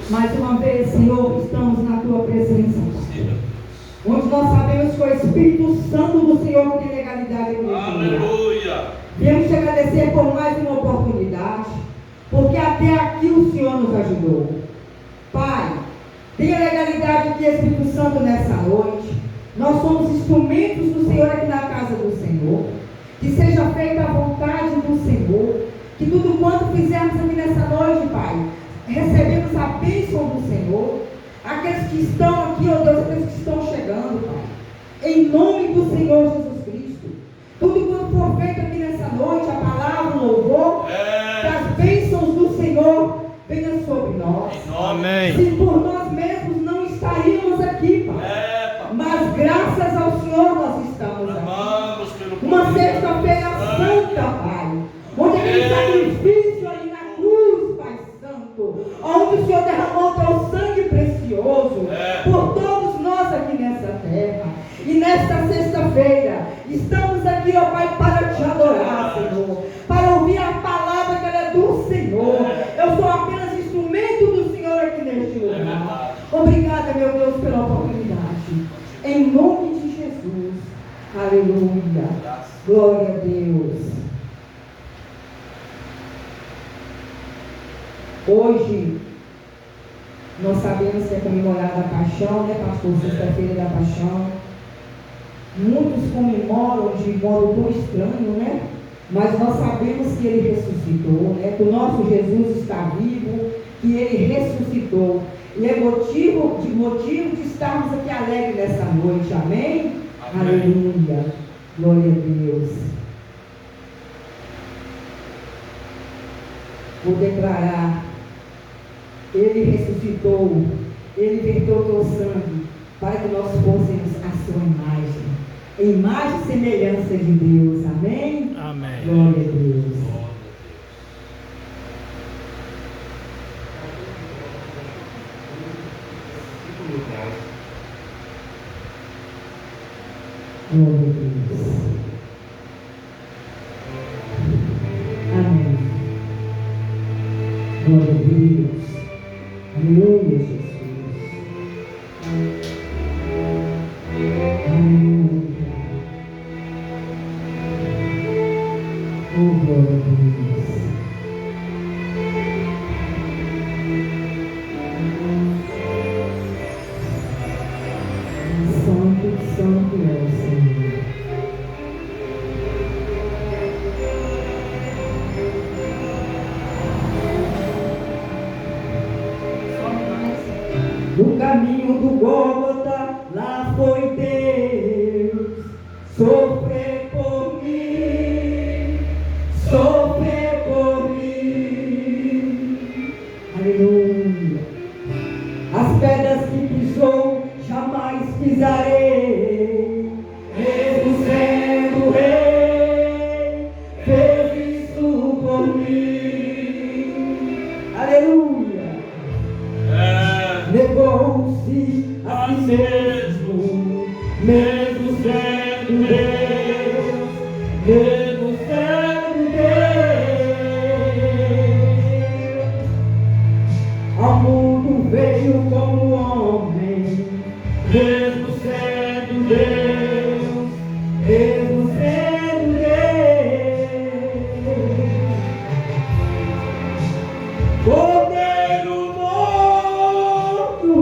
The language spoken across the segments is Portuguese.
Mais uma vez, Senhor, estamos na Tua presença, onde nós sabemos que o Espírito Santo do Senhor tem legalidade em nós. Aleluia. Queremos te agradecer por mais uma oportunidade, porque até aqui o Senhor nos ajudou. Pai, tenha legalidade aqui, Espírito Santo, nessa noite. Nós somos instrumentos do Senhor aqui na casa do Senhor. Que seja feita a vontade do Senhor. Que tudo quanto fizermos aqui nessa noite, Pai, recebemos a bênção do Senhor. Aqueles que estão aqui, ó Deus, aqueles que estão chegando, Pai, em nome do Senhor Jesus Cristo. Tudo quanto for feito aqui nessa noite, a palavra, o louvor, que as bênçãos do Senhor venham sobre nós. Amém. Se por nós mesmos não estaríamos aqui, Pai, mas graças ao Senhor nós estamos aqui. Uma sexta-feira santa, Pai, onde aquele sacrifício ali na cruz, Pai Santo, onde o Senhor derramou o teu sangue precioso por todos nós aqui nessa terra. E nesta sexta-feira estamos aqui, ó Pai, para te adorar, Senhor, para ouvir a palavra que ela é do Senhor. Eu sou apenas instrumento do Senhor aqui neste lugar. Obrigada, meu Deus, pela oportunidade. Em nome de Jesus. Aleluia. Glória a Deus. Hoje, nós sabemos que é comemorada a paixão, né, pastor? Sexta-feira da paixão. Muitos comemoram de modo tão estranho, né? Mas nós sabemos que ele ressuscitou, né? Que o nosso Jesus está vivo, que ele ressuscitou. E é motivo de estarmos aqui alegres nessa noite, amém? Aleluia, glória a Deus. Vou declarar, ele ressuscitou, ele verteu o teu sangue, para que nós fôssemos a sua imagem e semelhança de Deus, amém? Amém. Glória a Deus. Glória a Deus. Amém. Glória a Deus. Aleluia, Jesus. Aleluia. Oh, glória a Deus. Santo é o Senhor. No caminho do Gólgota, lá foi Deus sofrer por mim, sofrer por mim. Aleluia. As pedras que pisou, jamais pisarei. Mesmo sendo rei, fez isso por mim. Aleluia. Negou-se a si mesmo, mesmo sendo Deus, mesmo sendo Deus. Ao mundo veio como homem, mesmo sendo Deus, mesmo sendo Deus. Cordeiro morto,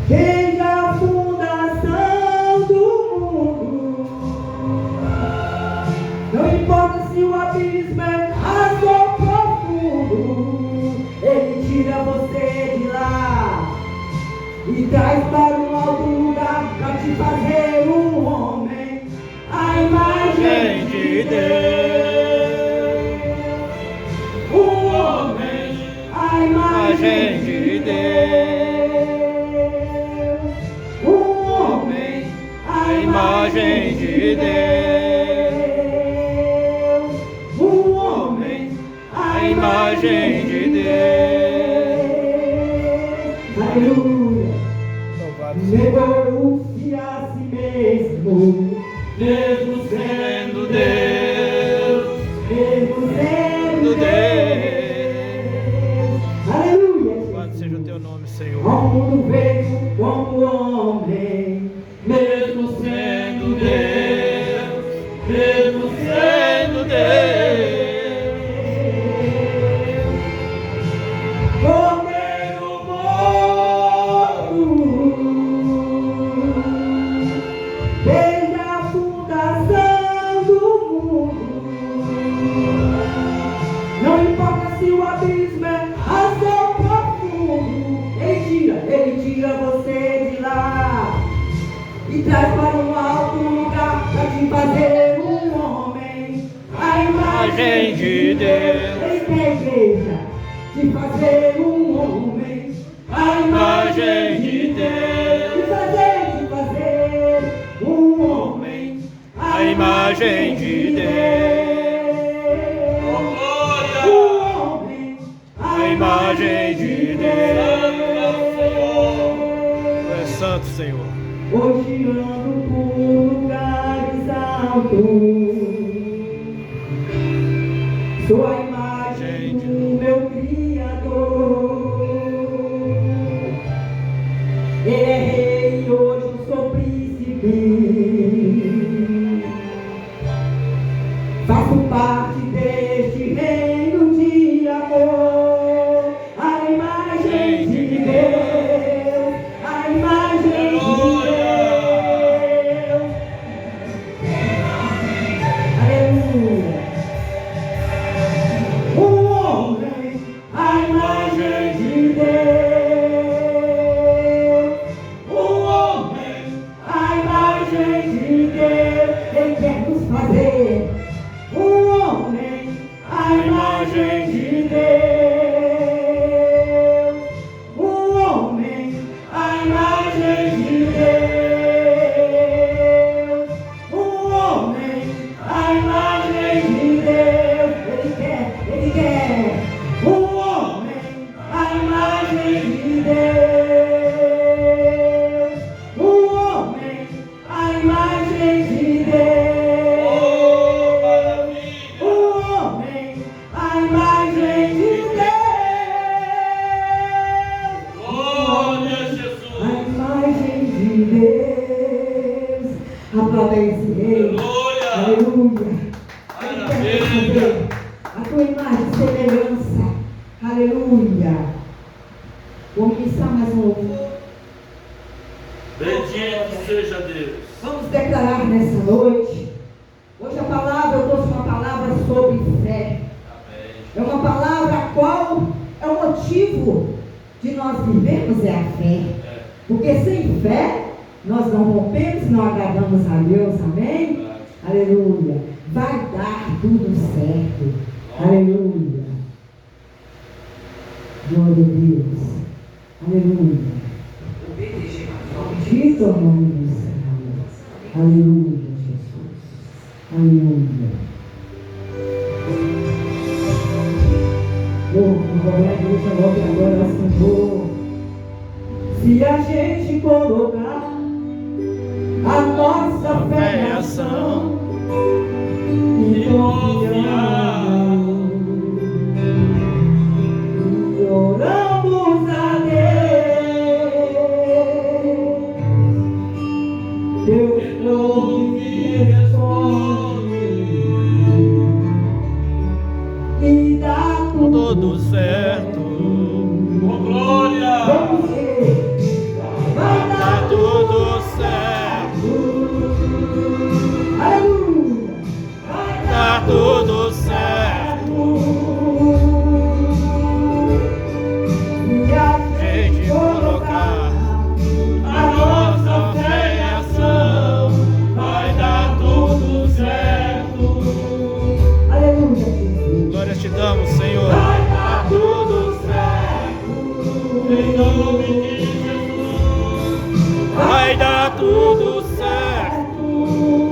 desde a fundação do mundo. Não importa se o abismo é raso ou profundo, ele tira você de lá e traz para um alto lugar para te fazer um homem, a imagem de Deus. Um homem, a imagem de Deus. Um homem, a imagem de Deus. Um homem, a imagem de Deus. Aleluia. Negou-se a si mesmo, mesmo sendo Deus, mesmo sendo Deus. torna-se o abismo, azul profundo. Ele tira você de lá e traz para um alto lugar para te fazer um homem, a imagem de Deus. Ele quer, igreja, te fazer um homem, a imagem de Deus. Te fazer um homem, a imagem de Deus. A imagem de Deus. É santo, Senhor. Hoje ando por lugares altos, sou a imagem do meu Criador. Ele é rei, hoje eu sou príncipe. Faço parte deste reino de amor. A imagem de Deus, a imagem de Deus. Aleluia. O homem, a imagem de Deus. O homem, a imagem de Deus. Ele quer nos fazer um homem, a imagem de Deus. Um homem, a imagem de Deus. Um homem, a imagem de Deus. Ele quer. Um homem, a imagem de Deus. Um homem, a imagem de Deus. A imagem de Deus. Glória a Jesus. A imagem de Deus. Aplauda esse rei. Glória. Aleluia. Maravilha. A tua imagem de semelhança. Aleluia. Vamos iniciar mais um louvor. Bendito seja Deus. Vamos declarar nessa noite. Hoje a palavra, eu trouxe uma palavra sobre fé. É uma palavra a qual é o motivo de nós vivermos é a fé. Porque sem fé nós não rompemos, não agradamos a Deus, amém? Aleluia. Vai dar tudo certo. Aleluia. Glória a Deus. Aleluia. Bendito é o nome do Senhor. Aleluia, Jesus. Aleluia. Glória a Deus, logo agora, Senhor. Se a gente colocar a nossa fé em ação e confiar e oramos a Deus, Deus ouve e responde e dá Tudo certo. Oh, glória. Vamos ver. Vai dar Tudo certo. Aleluia. Vai dar Tudo certo. E a gente colocar A nossa fé em ação. Vai dar tudo certo. aleluia. Glória te damos, Senhor. Vai dar Tudo certo. Em nome de Jesus. Vai dar tudo certo.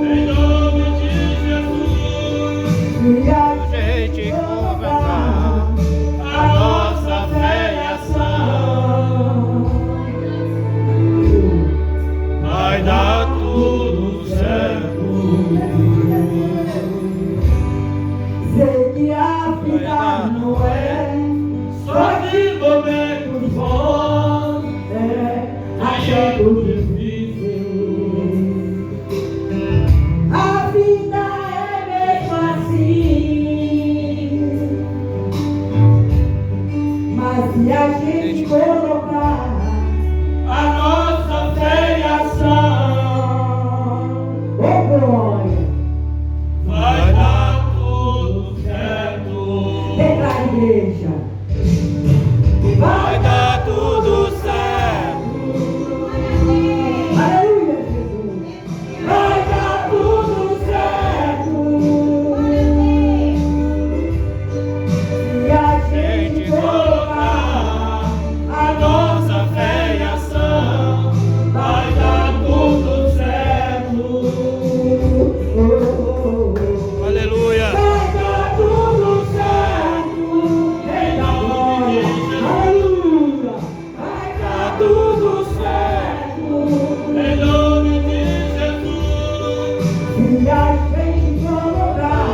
Em nome de Jesus. E a Gente colocar a nossa fé em ação. Vai dar tudo certo. sei que a vida não é só de momentos bons, é tempos difíceis. A vida é mesmo assim, mas se a gente colocar A nossa fé em ação. oh glória, Vai dar tudo certo. declare igreja. igreja. Vai dar tudo certo. Aleluia, Jesus. Vai dar tudo certo. Se a gente colocar A nossa fé e ação, vai dar tudo certo. Aleluia. vai dar tudo certo. Em nome de Jesus. Aleluia. Vai dar tudo certo. Em nome de Jesus. Se a gente colocar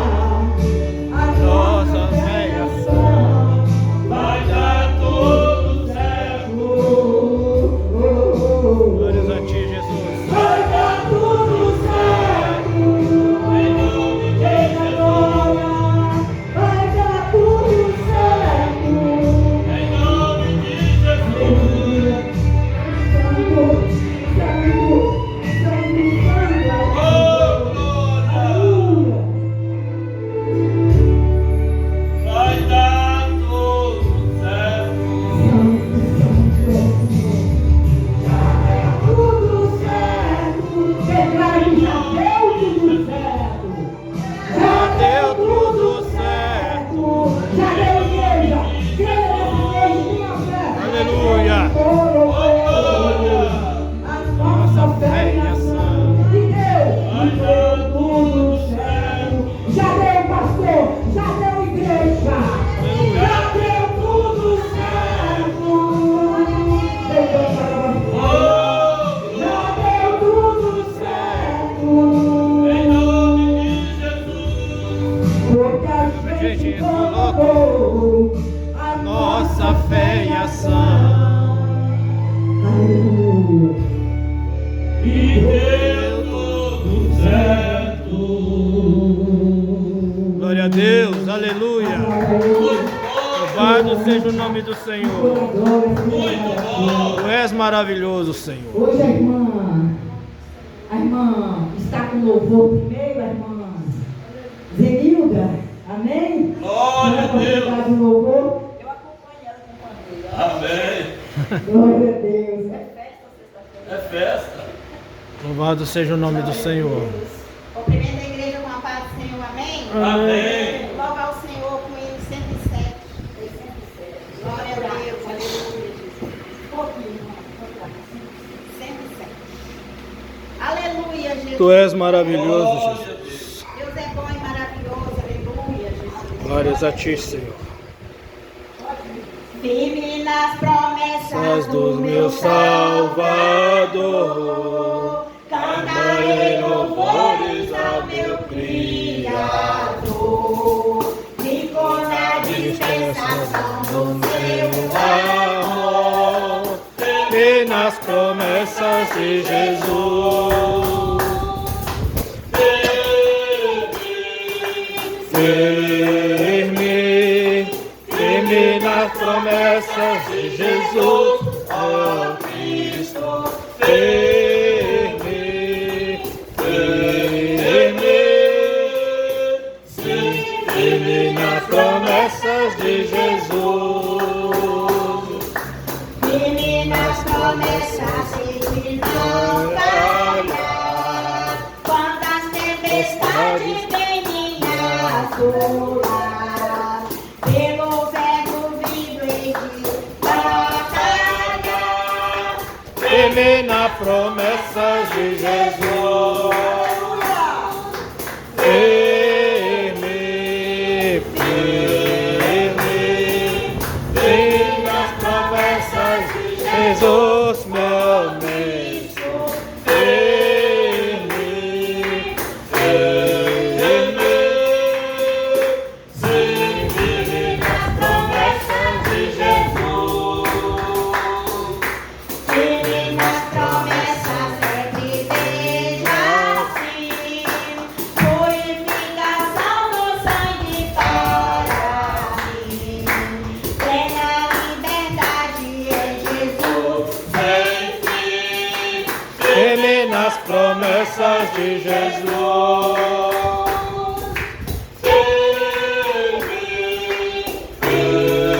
a nossa fé e ação, Vai dar tudo certo. Glórias a ti, Jesus. vai dar tudo certo. Em nome de Jesus. Vai dar tudo certo. Em nome de Jesus. Santo, santo, santo, santo. Oh, glória. Aleluia. Vai dar tudo certo. Tudo certo. Declara que já deu tudo certo. Já deu tudo certo. Já deu, igreja. Creia nessa minha fé. Aleluia. A nossa fé e ação. E deu tudo certo. Já deu, pastor. Já deu, igreja. Já deu tudo certo. Já deu tudo certo. Em nome de Jesus. Porque a gente colocou a Nossa fé e ação. Aleluia. E deu tudo certo. Glória a Deus, aleluia. Louvado seja o nome do Senhor. Tu és maravilhoso, Senhor. Hoje a irmã está com louvor primeiro, a irmã Zenilda, amém? Glória a Deus. Está com louvor, Eu acompanho ela com a bandeira. Amém. glória a Deus. É festa sexta-feira. É festa. Louvado seja o nome do Senhor. Cumprimento a igreja com a paz do Senhor, amém? Amém. Louva ao Senhor com ele 107. Glória a Deus, aleluia, Jesus. 107. Aleluia, Jesus. Tu és maravilhoso, Jesus. Deus é bom e maravilhoso, aleluia, Jesus. Glórias a ti, Senhor. Firme nas promessas Do meu Salvador, cantarei louvores ao meu Criador. Ficou na dispensação do seu amor. e nas promessas de Jesus. Firme, firme nas promessas de Jesus, ó Cristo. Firme, firme, firme nas promessas de Jesus. Firme nas promessas de não falhar. Quantas tempestades vem me assolar. Pelo verbo vivo e de batalhar. Firme nas promessas de Jesus. Firme, firme, firme nas promessas de Jesus, meu amigo. Firme, firme, firme nas promessas de Jesus. Firme nas promessas sempre veja assim. Purificação do sangue para mim. Plena liberdade em Jesus. Firme nas promessas de Jesus. Firme, firme,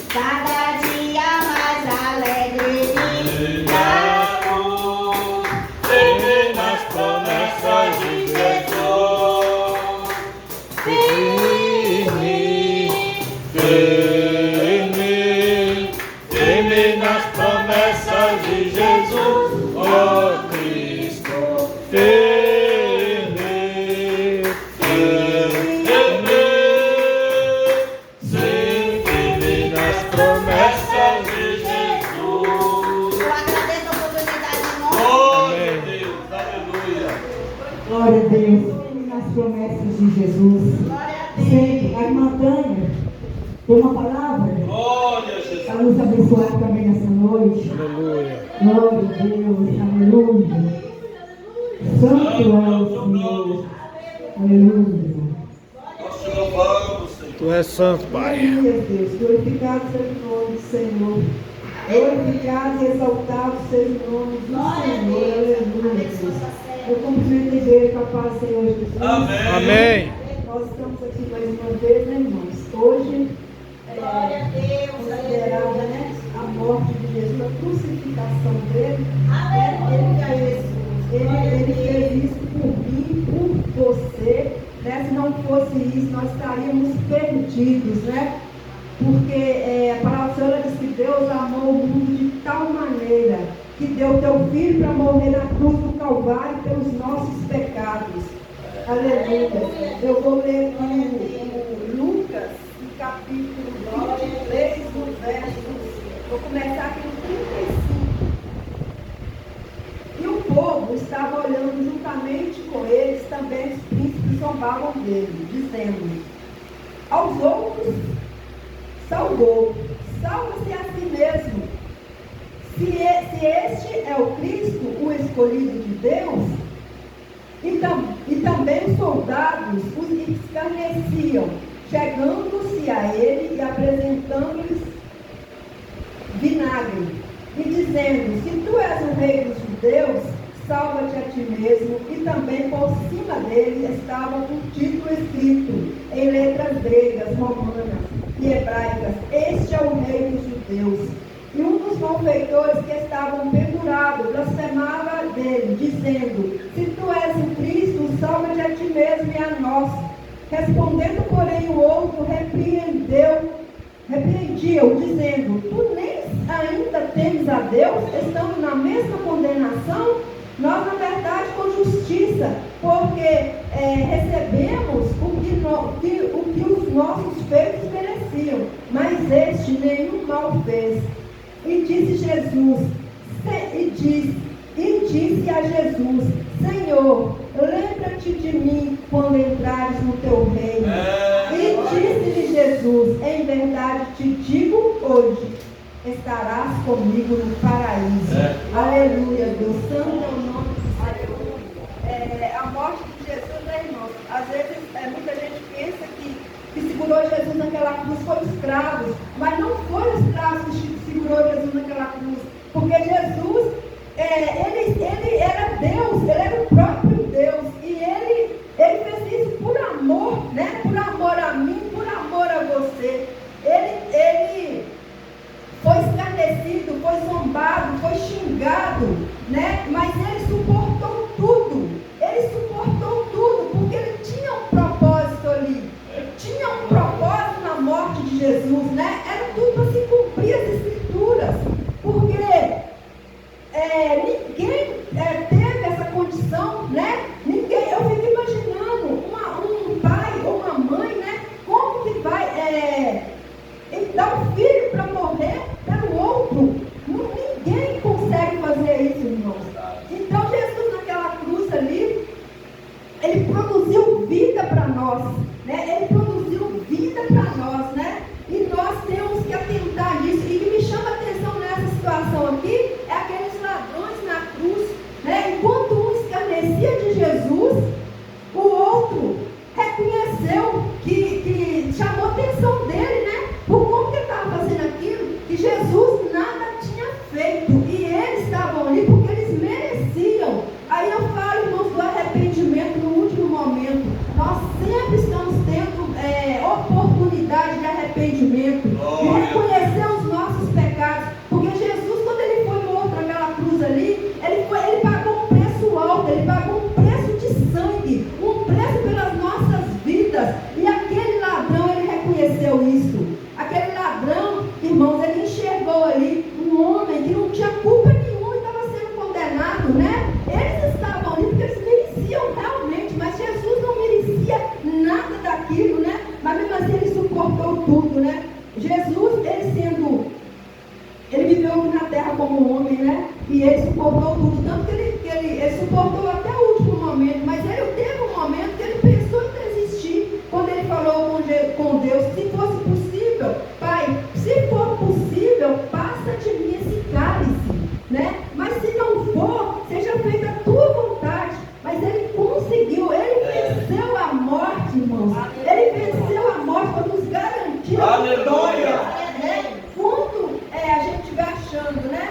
cada dia mais alegre Ligado, firme nas promessas de Jesus. Firme, firme, firme nas promessas de Jesus. Oh Cristo, firme, firme, sim, firme nas promessas de Jesus. Eu agradeço a oportunidade de nós. Glória a Deus, aleluia. Glória a Deus. Nas promessas de Jesus. Glória a Sempre. Deus. A irmã Tânia tem uma palavra Glória a Jesus. para nos abençoar também nessa noite. Aleluia. Glória a Deus. Aleluia. Santo é o Senhor. Aleluia. Nós te louvamos, Senhor. Tu és santo, Aleluia, Deus. Glorificado seja o nome do Senhor. Glorificado e exaltado seja o nome do Senhor. Aleluia, Deus. Eu cumprimento a igreja com a paz do Senhor Jesus. Amém. Amém. Nós estamos aqui mais uma vez, né, irmãos? Hoje Glória a Deus. considerada, né, a morte de Jesus, a crucificação dele. Aleluia, Ele fez isso por mim, por você, né? Se não fosse isso, nós estaríamos perdidos, né? Porque a palavra do Senhor diz que Deus amou o mundo de tal maneira que deu teu filho para morrer na cruz do Calvário pelos nossos pecados. Aleluia. Eu vou ler aqui o Lucas, no capítulo 23, no verso. Vou começar aqui no 35. E o povo estava olhando juntamente com eles, também os príncipes zombavam dele, dizendo: aos outros salvou, salva-se a si mesmo. Se este é o Cristo, o escolhido de Deus, e também os soldados os escarneciam, chegando-se a ele e apresentando-lhes vinagre, e dizendo: se tu és o rei dos judeus, salva-te a ti mesmo. E também por cima dele estava um título escrito em letras gregas, romanas e hebraicas: este é o rei dos judeus. E um dos malfeitores que estavam pendurados blasfemava dele, dizendo: se tu és o Cristo, salva-te a ti mesmo e a nós. Respondendo, porém, o outro repreendia-o, dizendo: tu nem ainda temes a Deus, estando na mesma condenação? Nós, na verdade, com justiça, porque recebemos o que os nossos feitos mereciam, mas este nenhum mal fez. E disse a Jesus: Senhor, lembra-te de mim quando entrares no teu reino. E disse-lhe Jesus: em verdade te digo, hoje estarás comigo no paraíso. Aleluia, Deus. Santo é o nome do Senhor. A morte de Jesus, né, irmãos? Às vezes muita gente pensa que segurou Jesus naquela cruz foi os escravos, mas não foram os escravos que segurou Jesus naquela cruz, porque Jesus, ele era Deus, ele era o próprio Deus, e ele fez isso por amor, né? Por amor a mim, por amor a você. Ele foi escarnecido, foi zombado, foi xingado, né? Mas ele suportou tudo, porque ele tinha um propósito ali. Tinha um propósito na morte de Jesus, né? Era tudo reconhecer os nossos pecados. Porque Jesus, quando ele foi morto naquela cruz ali, ele pagou um preço alto, ele pagou um preço de sangue, um preço pelas nossas vidas. E aquele ladrão, ele reconheceu isso. Aquele ladrão, irmãos, ele enxergou ali um homem que não tinha culpa nenhuma e estava sendo condenado, né? Eles estavam ali porque eles mereciam realmente, mas Jesus não merecia nada daquilo, né? Mas mesmo assim ele suportou tudo, né? Jesus, ele viveu aqui na terra como homem, né? E ele suportou tudo, tanto que ele suportou até o último momento, mas ele teve um momento que ele pensou em desistir, quando ele falou com Deus, se fosse possível, Pai, se for possível, passa de mim esse cálice, né? Mas se não for, seja feita a tua vontade. Mas ele conseguiu, ele venceu a morte, irmãos. Ele venceu a morte para nos garantir a vitória, né? Quando a gente estiver achando, né,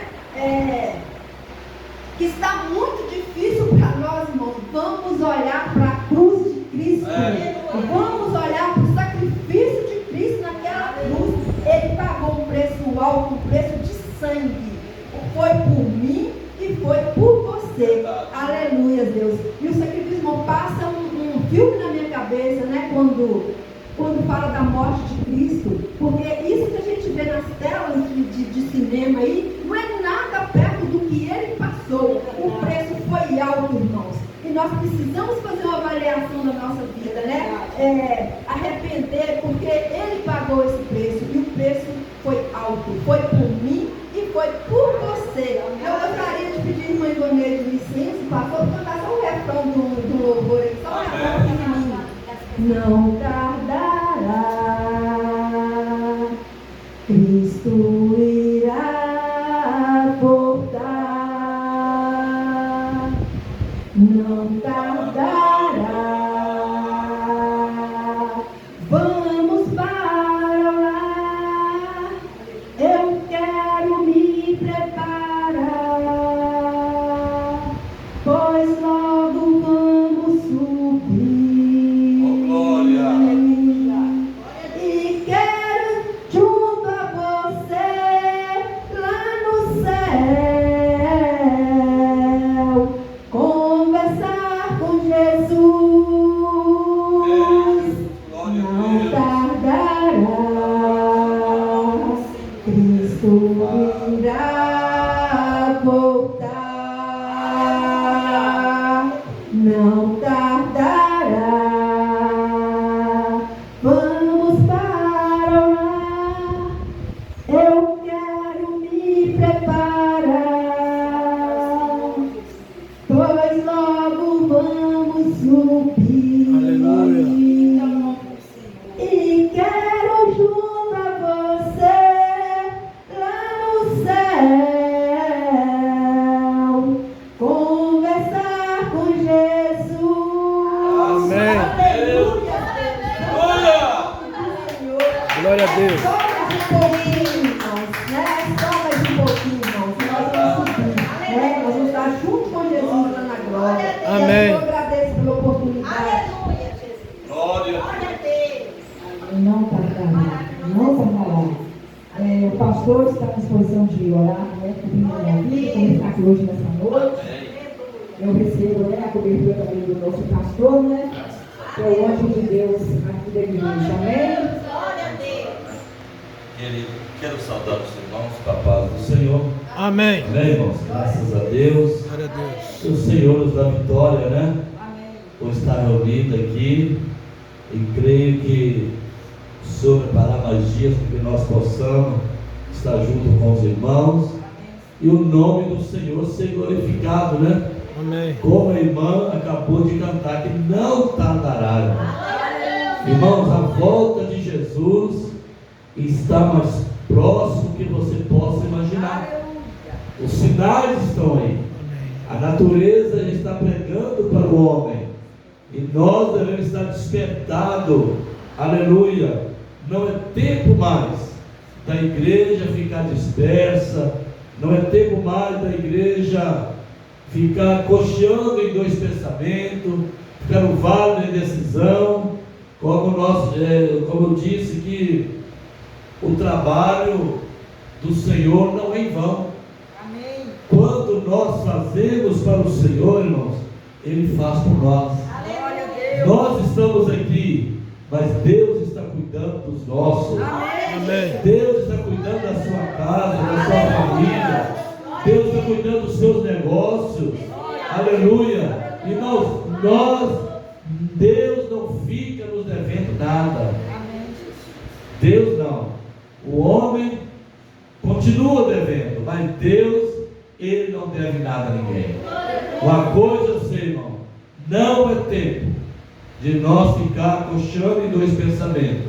que está muito difícil para nós, irmãos, vamos olhar para a cruz de Cristo. Vamos olhar para o sacrifício de Cristo naquela cruz. Ele pagou um preço alto, um preço de sangue. Foi por mim e foi por você. Aleluia, Deus. E o sacrifício, irmão, passa um filme na minha cabeça, né? Quando fala da morte de Cristo. Porque isso que a gente vê nas telas de cinema aí, não é nada perto do que ele passou. O preço foi alto, irmãos. E nós precisamos fazer uma avaliação da nossa vida, né? Arrepender, porque ele pagou esse preço. E o preço foi alto. Foi por mim e foi por você. Eu gostaria de pedir, irmã Ivoneide, licença, pastor, para cantar só o refrão do louvor aí, só o refrão pequenininho. Não tardará, Cristo irá voltar. Não tardará, vamos para lá. Eu quero me preparar, pois logo vamos subir. Oh, glória! E quero junto a você lá no céu conversar com Jesus. Não tardará, Cristo irá voltar. Não tardará, vamos para lá. Eu quero me preparar, pois logo vamos subir. Aleluia. E quero junto a você lá no céu conversar com Jesus. Amém. Aleluia. Glória a Deus. Só mais um pouquinho, irmãos, né? Só mais um pouquinho, irmãos. Nós vamos subir, né? Nós vamos estar juntos com Jesus lá na glória. Amém. Eu agradeço pela oportunidade. Glória. Não tardará, não tardará. O pastor está à disposição de orar, né? Cobrindo a minha vida, como está aqui hoje nessa noite. Eu recebo, né, a cobertura também do nosso pastor, né? Que é o anjo de Deus aqui da igreja. Amém? Quero saudar os irmãos com a paz do Senhor. Amém. Amém, irmãos? Graças a Deus. Glória a Deus. Que o Senhor nos dá vitória, né? Por estar reunido aqui. E creio que o Senhor preparar mais dias para que nós possamos estar junto com os irmãos. E o nome do Senhor ser glorificado, né? Amém. Como a irmã acabou de cantar, que não tardará. Irmãos, a volta de Jesus está mais próximo que você possa imaginar. Os sinais estão aí. A natureza já está pregando para o homem. E nós devemos estar despertados. Aleluia. Não é tempo mais da igreja ficar dispersa. Não é tempo mais da igreja ficar cocheando em dois pensamentos, ficar no vale da indecisão. Como eu disse que o trabalho do Senhor não é em vão. Amém. Quando nós fazemos para o Senhor, irmãos, Ele faz por nós. Glória a Deus. Nós estamos aqui, mas Deus está cuidando dos nossos. Amém. Deus está cuidando da sua casa, da sua família. Deus está cuidando dos seus negócios. Aleluia. Irmãos, Deus não fica nos devendo nada. Deus não. O homem continua devendo, mas Deus, Ele não deve nada a ninguém. Uma coisa eu sei, irmão, não é tempo de nós ficar coxando em dois pensamentos,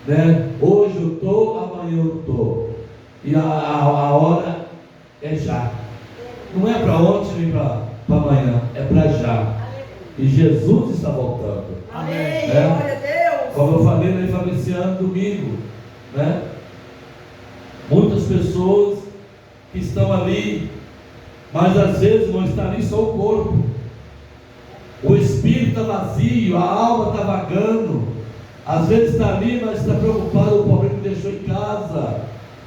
né? Hoje eu estou, amanhã eu estou, e a hora é já. Não é para ontem nem para amanhã, é para já. E Jesus está voltando. Amém. Né? Glória a Deus. Como eu falei na Fabriciano domingo, né? Muitas pessoas que estão ali, mas às vezes vão estar ali só o corpo. O espírito está vazio, a alma está vagando. Às vezes está ali, mas está preocupado com o problema que deixou em casa.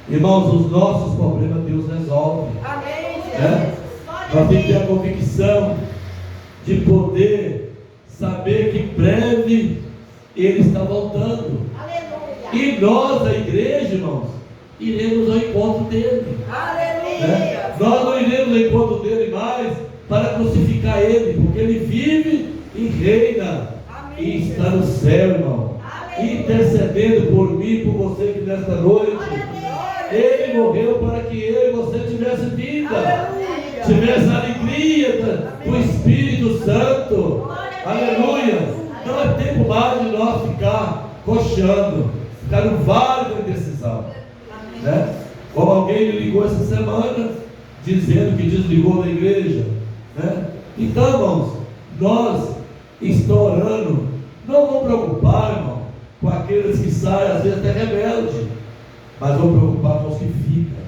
Irmãos, os nossos problemas Deus resolve. Amém, Jesus. Né? Nós temos que ter a convicção de poder saber que em breve Ele está voltando. Aleluia. E nós, a igreja, irmãos, iremos ao encontro dele. Aleluia. Né? Nós não iremos ao encontro dele mais para crucificar ele, porque ele vive e reina. Amém. E está no céu, irmão. Amém. Intercedendo por mim e por você que nesta noite. Ele morreu para que eu e você tivesse vida. Aleluia. Tivesse a alegria do Espírito Santo. Aleluia. Não é tempo mais de nós ficar coxando, ficar no vale da indecisão. Né? Como alguém me ligou essa semana, dizendo que desligou da igreja. Né? Então, irmãos, nós estamos orando. Não vamos preocupar, irmão, com aqueles que saem, às vezes até rebeldes, mas vamos preocupar com os que ficam.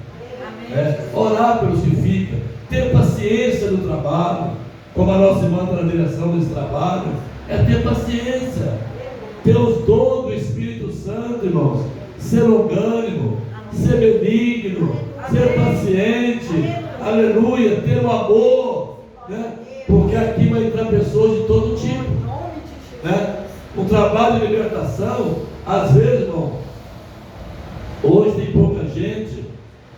Né? Orar pelos que ficam, ter paciência no trabalho, como a nossa irmã está na direção desse trabalho, é ter paciência, ter os dons do Espírito Santo, irmãos, ser longânimo, ser benigno, ser paciente, aleluia, ter um amor, né? Porque aqui vai entrar pessoas de todo tipo, né? O trabalho de libertação, às vezes, irmão, hoje tem pouca gente,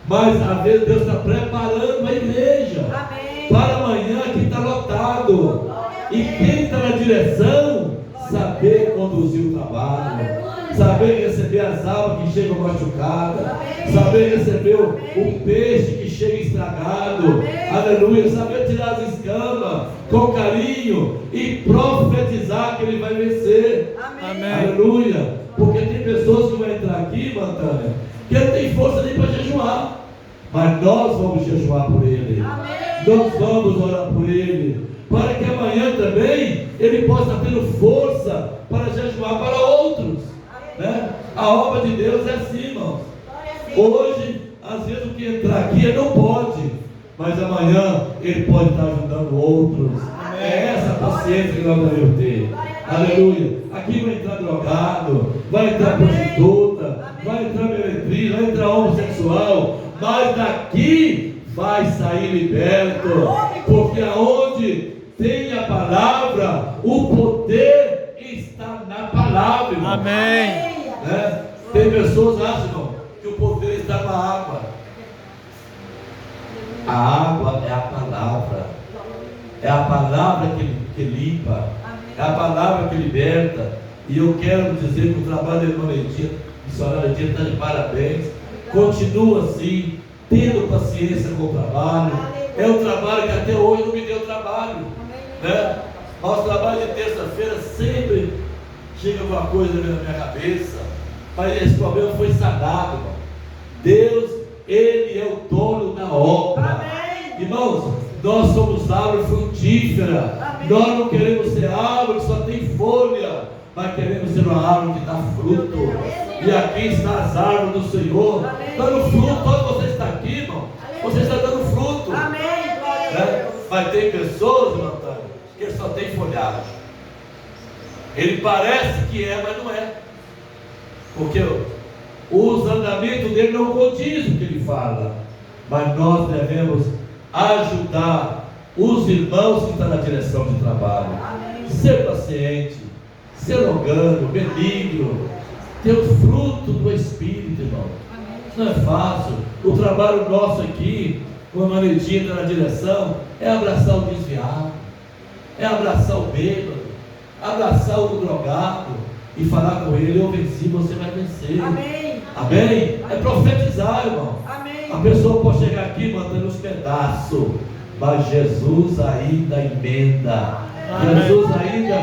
mas às vezes Deus está preparando a igreja. Amém. Para amanhã que está lotado. E quem está na direção, saber conduzir o trabalho, saber receber as almas que chegam machucadas, saber receber o peixe que chega estragado, aleluia, saber tirar as escamas com carinho e profetizar que ele vai vencer. Amém. Aleluia. Porque tem pessoas que vão entrar aqui, Mantânia, que não tem força nem para jejuar, mas nós vamos jejuar por ele. Nós vamos orar por ele, para que amanhã também ele possa ter força para jejuar para outros, né? A obra de Deus é assim, irmãos. Hoje, às vezes o que entrar aqui ele não pode, mas amanhã ele pode estar ajudando outros. É essa paciência que nós devemos ter. Aleluia. Aqui vai entrar drogado, vai entrar prostituta, vai entrar meretriz, vai entrar homossexual, mas daqui vai sair liberto, porque aonde tem a palavra, o poder está na palavra, irmão. Amém. Né? Tem pessoas que acham, irmão, que o poder está na água. A água é a palavra. É a palavra que limpa. É a palavra que liberta. E eu quero dizer que o trabalho da irmã Ledia, missionária Ledia, está de parabéns. Continua assim, tendo paciência com o trabalho. É um trabalho que até hoje não me deu trabalho. Né? Nosso trabalho de terça-feira sempre chega alguma coisa na minha cabeça, mas esse problema foi sanado, irmão. Deus, Ele é o dono da obra. Amém. Irmãos, nós somos árvore frutífera. Amém. Nós não queremos ser árvore que só tem folha, mas queremos ser uma árvore que dá fruto. E aqui está as árvores do Senhor, dando fruto. Quando você está aqui, irmão, você está dando fruto. Amém. Né? Mas tem pessoas, irmão, que só tem folhagem. Ele parece que é, mas não é. Porque Os andamentos dele não condizem o que ele fala, mas nós devemos ajudar os irmãos que estão na direção de trabalho. Ser paciente, ser longano, benigno, ter o fruto do Espírito, irmão. Não é fácil. O trabalho nosso aqui, quando a Netinha está na direção, é abraçar o desviado, é abraçar o bêbado, abraçar o drogado e falar com ele: eu venci, você vai vencer. Amém. Amém? É profetizar, irmão. Amém. A pessoa pode chegar aqui mandando os pedaços, mas Jesus ainda emenda. Amém. Jesus ainda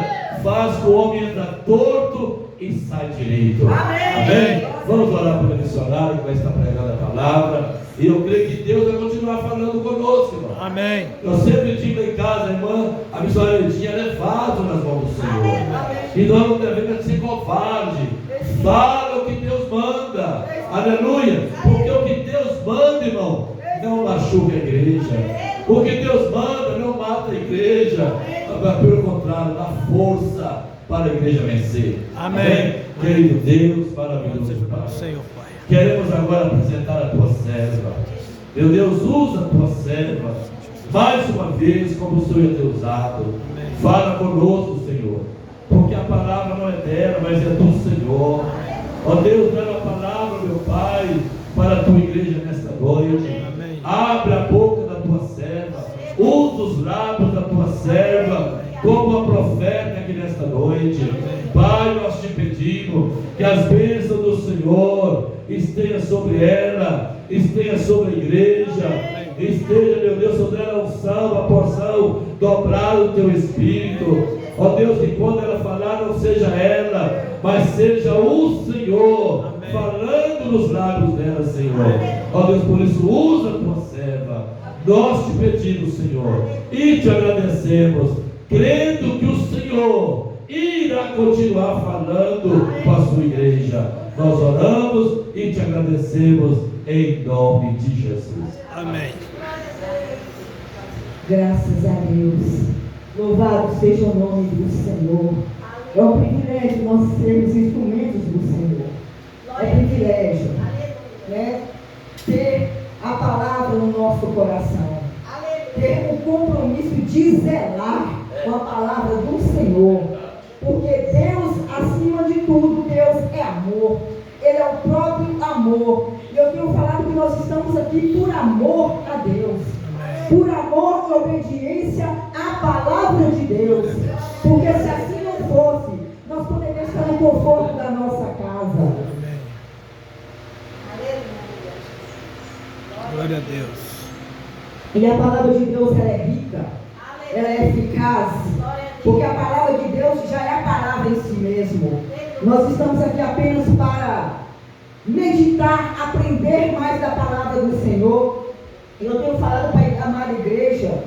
faz que o homem anda torto e sai direito. Amém. Amém? Vamos orar pelo missionário que vai estar pregando a palavra. E eu creio que Deus vai continuar falando conosco, irmão. Amém. Eu sempre digo em casa, irmã, a missionária ela é vaso nas mãos do Senhor. Amém. E nós não devemos ser covarde. Fala o que Deus manda. Aleluia. Porque o que Deus manda, irmão, não machuca a igreja. O que Deus manda não mata a igreja. Pelo contrário, dá força para a igreja vencer. Amém. Querido Deus, maravilhoso Pai. Senhor, Pai. Queremos agora apresentar a tua serva. Meu Deus, usa a tua serva mais uma vez como o Senhor é teu usado. Fala conosco, Senhor, porque a palavra não é dela, mas é do Senhor. Ó Deus, dá a palavra, meu Pai, para a tua igreja nesta noite. Abre a boca da tua serva, usa os lábios da tua serva como a profeta aqui nesta noite. Pai, nós te pedimos que as bênçãos do Senhor esteja sobre ela, esteja sobre a igreja, esteja, meu Deus, sobre ela a unção, a porção dobrada do teu Espírito. Ó Deus, que quando ela falar não seja ela, mas seja o Senhor falando nos lábios dela, Senhor. Ó Deus, por isso usa a tua serva. Nós te pedimos, Senhor, e te agradecemos, crendo que o Senhor irá continuar falando com a sua igreja. Nós oramos e te agradecemos em nome de Jesus. Amém. Graças a Deus. Louvado seja o nome do Senhor. É um privilégio nós sermos instrumentos do Senhor. É privilégio, né? Ter a palavra no nosso coração. Ter o compromisso de zelar com a palavra do Senhor. Porque Deus, acima de tudo, Deus é amor. Ele é o próprio amor. E eu tenho falado que nós estamos aqui por amor a Deus. Por amor e obediência à palavra de Deus. Porque se assim não fosse, nós poderíamos estar no conforto da nossa casa. Glória a Deus. E a palavra de Deus, ela é rica, ela é eficaz, porque a palavra de Deus já é a palavra em si mesmo. Nós estamos aqui apenas para meditar, aprender mais da palavra do Senhor. Eu tenho falado para a amada igreja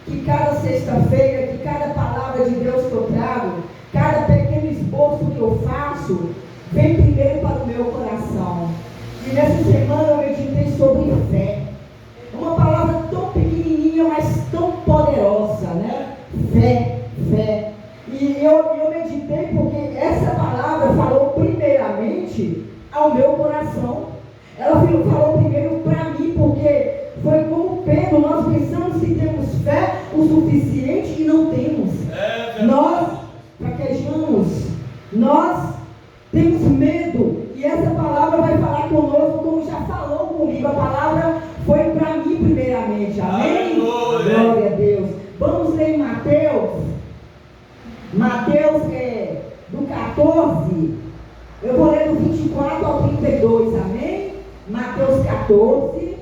que cada sexta-feira, que cada palavra de Deus que eu trago, cada pequeno esboço que eu faço, vem primeiro para o meu coração. E nessa semana eu meditei sobre fé. Uma palavra tão pequenininha, mas tão poderosa, né? Fé, fé. E eu meditei porque essa palavra falou primeiramente ao meu coração. Ela falou primeiro para mim, porque foi como Pedro, nós pensamos que temos fé o suficiente e não temos. Nós fraquejamos, nós temos medo. E essa palavra vai falar conosco como já falou comigo. A palavra foi para mim primeiramente. Amém? Glória a Deus. Vamos ler em Mateus. Mateus do 14. Eu vou ler do 24 ao 32. Amém? Mateus 14,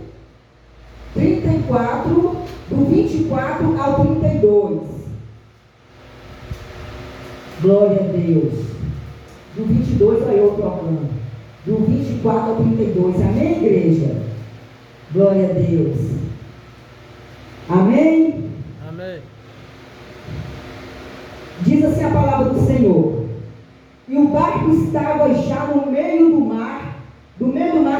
34, do 24 ao 32. Glória a Deus. Do 22 vai outro plano. Do 24 ao 32. Amém, igreja? Glória a Deus. Amém? Amém. Diz assim a palavra do Senhor. E o barco estava já no meio do mar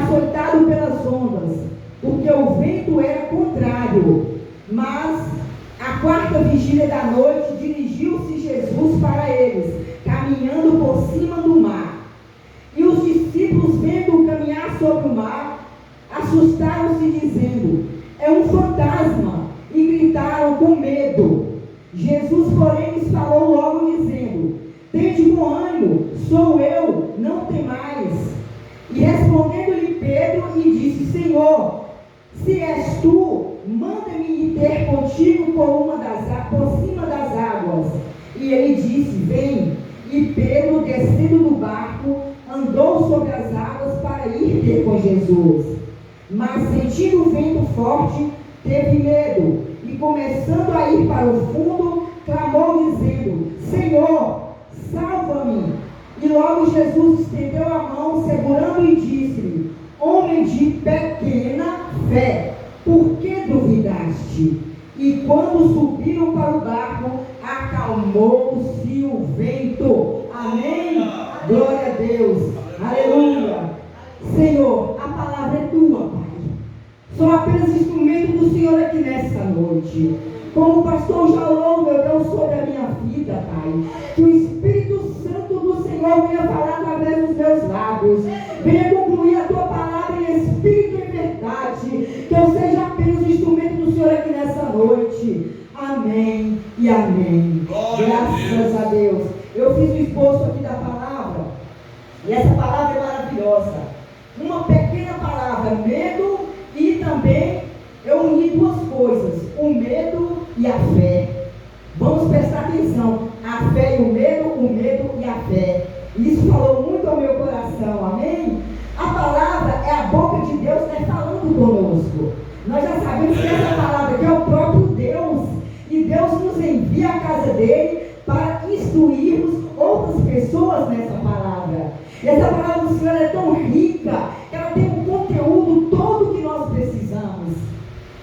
açoitado pelas ondas, porque o vento era contrário. Mas, à quarta vigília da noite, dirigiu-se Jesus para eles, caminhando por cima do mar. E os discípulos, vendo o caminho assustaram-se dizendo: é um fantasma, e gritaram com medo. Jesus, porém, lhes falou logo dizendo: tende bom ânimo, sou eu, não temais. E respondendo-lhe Pedro, e disse: Senhor, se és tu, manda-me ir ter contigo por cima das águas. E ele disse: vem. E Pedro, descendo do barco, andou sobre as águas para ir ter com Jesus. Mas, sentindo o vento forte, teve medo, e começando a ir para o fundo, clamou dizendo: Senhor, salva-me. E logo Jesus estendeu a mão, segurando, e disse-lhe: homem de pequena fé, por que duvidaste? E quando subiram para o barco, acalmou-se o vento. Amém? Glória a Deus. Aleluia. Senhor, a palavra é tua, Pai. Sou apenas instrumento do Senhor aqui nessa noite. Como o pastor já orou, meu Deus, sobre a minha vida, Pai, que o Espírito Santo do Senhor venha falar através dos meus lábios, venha concluir a tua palavra em espírito e verdade, que eu seja apenas o instrumento do Senhor aqui nessa noite. Amém e amém. Graças a Deus. Eu fiz o esboço aqui da palavra, e essa palavra é maravilhosa. Uma pequena palavra, medo, e também eu uni duas coisas: o medo e a fé. Vamos prestar atenção: a fé e o medo e a fé. Isso falou muito ao meu coração, amém? A palavra é a boca de Deus, falando conosco. Nós já sabemos que essa palavra aqui é o próprio Deus, e Deus nos envia à casa dele para instruirmos outras pessoas nessa palavra. E essa palavra do Senhor é tão rica, que ela tem um conteúdo todo que nós precisamos.